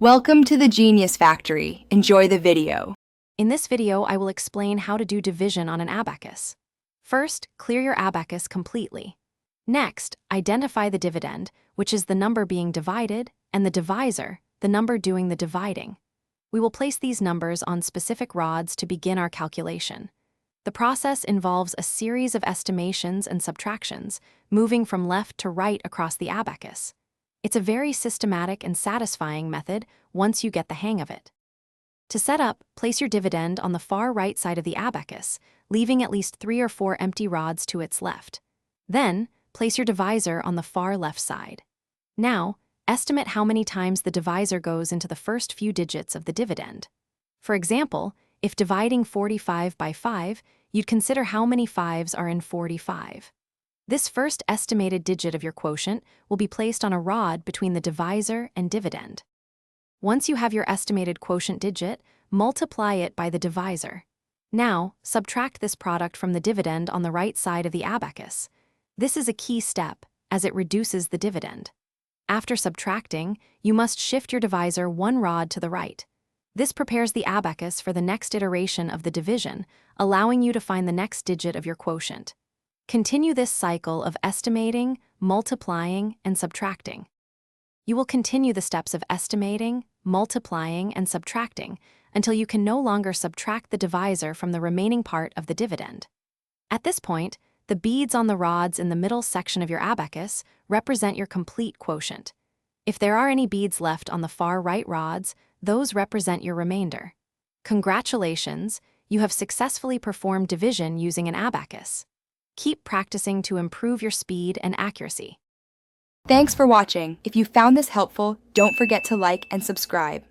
Welcome to the Genius Factory. Enjoy the video. In this video, I will explain how to do division on an abacus. First, clear your abacus completely. Next, identify the dividend, which is the number being divided, and the divisor, the number doing the dividing. We will place these numbers on specific rods to begin our calculation. The process involves a series of estimations and subtractions, moving from left to right across the abacus. It's a very systematic and satisfying method once you get the hang of it. To set up, place your dividend on the far right side of the abacus, leaving at least 3 or 4 empty rods to its left. Then, place your divisor on the far left side. Now, estimate how many times the divisor goes into the first few digits of the dividend. For example, if dividing 45 by 5, you'd consider how many 5s are in 45. This first estimated digit of your quotient will be placed on a rod between the divisor and dividend. Once you have your estimated quotient digit, multiply it by the divisor. Now, subtract this product from the dividend on the right side of the abacus. This is a key step, as it reduces the dividend. After subtracting, you must shift your divisor 1 rod to the right. This prepares the abacus for the next iteration of the division, allowing you to find the next digit of your quotient. Continue this cycle of estimating, multiplying, and subtracting. You will continue the steps of estimating, multiplying, and subtracting until you can no longer subtract the divisor from the remaining part of the dividend. At this point, the beads on the rods in the middle section of your abacus represent your complete quotient. If there are any beads left on the far right rods, those represent your remainder. Congratulations, you have successfully performed division using an abacus. Keep practicing to improve your speed and accuracy. Thanks for watching. If you found this helpful, don't forget to like and subscribe.